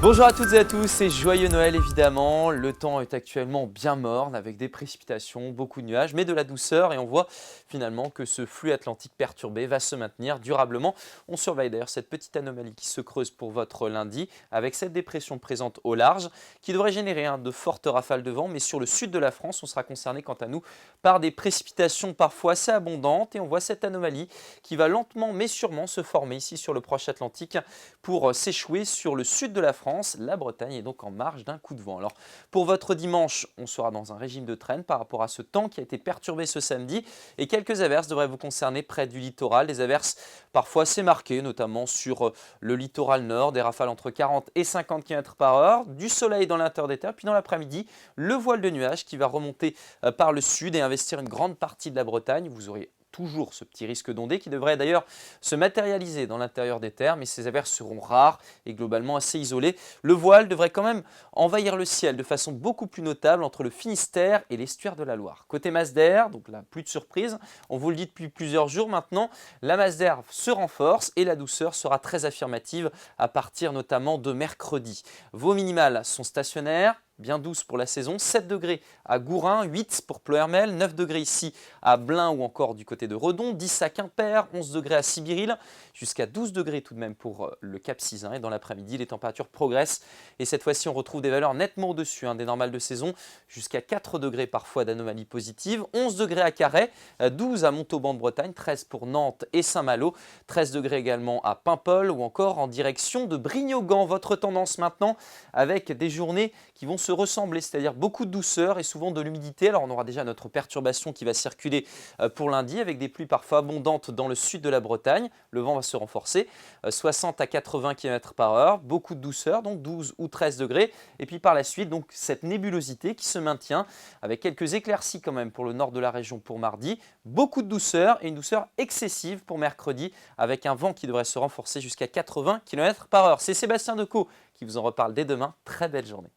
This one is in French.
Bonjour à toutes et à tous et joyeux Noël évidemment. Le temps est actuellement bien morne avec des précipitations, beaucoup de nuages, mais de la douceur et on voit finalement que ce flux atlantique perturbé va se maintenir durablement. On surveille d'ailleurs cette petite anomalie qui se creuse pour votre lundi avec cette dépression présente au large qui devrait générer de fortes rafales de vent, mais sur le sud de la France, on sera concerné quant à nous par des précipitations parfois assez abondantes et on voit cette anomalie qui va lentement mais sûrement se former ici sur le proche Atlantique pour s'échouer sur le sud de la France. La Bretagne est donc en marge d'un coup de vent. Alors pour votre dimanche, on sera dans un régime de traîne par rapport à ce temps qui a été perturbé ce samedi et quelques averses devraient vous concerner près du littoral. Des averses parfois assez marquées, notamment sur le littoral nord, des rafales entre 40 et 50 km/h, du soleil dans l'intérieur des terres, puis dans l'après-midi, le voile de nuages qui va remonter par le sud et investir une grande partie de la Bretagne. Vous aurez toujours ce petit risque d'ondée qui devrait d'ailleurs se matérialiser dans l'intérieur des terres, mais ces averses seront rares et globalement assez isolées. Le voile devrait quand même envahir le ciel de façon beaucoup plus notable entre le Finistère et l'estuaire de la Loire. Côté masse d'air, donc là plus de surprise, on vous le dit depuis plusieurs jours maintenant, la masse d'air se renforce et la douceur sera très affirmative à partir notamment de mercredi. Vos minimales sont stationnaires, bien douce pour la saison, 7 degrés à Gourin, 8 pour Ploërmel, 9 degrés ici à Blain ou encore du côté de Redon, 10 à Quimper, 11 degrés à Sibiril, jusqu'à 12 degrés tout de même pour le Cap Sizun. Et dans l'après-midi, les températures progressent et cette fois-ci, on retrouve des valeurs nettement au-dessus des normales de saison, jusqu'à 4 degrés parfois d'anomalies positives, 11 degrés à Carhaix, 12 à Montauban de Bretagne, 13 pour Nantes et Saint-Malo, 13 degrés également à Paimpol ou encore en direction de Brignogan. Votre tendance maintenant avec des journées qui vont se ressembler, c'est-à-dire beaucoup de douceur et souvent de l'humidité. Alors on aura déjà notre perturbation qui va circuler pour lundi avec des pluies parfois abondantes dans le sud de la Bretagne. Le vent va se renforcer, 60 à 80 km/h, beaucoup de douceur, donc 12 ou 13 degrés. Et puis par la suite, donc cette nébulosité qui se maintient avec quelques éclaircies quand même pour le nord de la région pour mardi. Beaucoup de douceur et une douceur excessive pour mercredi avec un vent qui devrait se renforcer jusqu'à 80 km/h. C'est Sébastien Decaux qui vous en reparle dès demain. Très belle journée.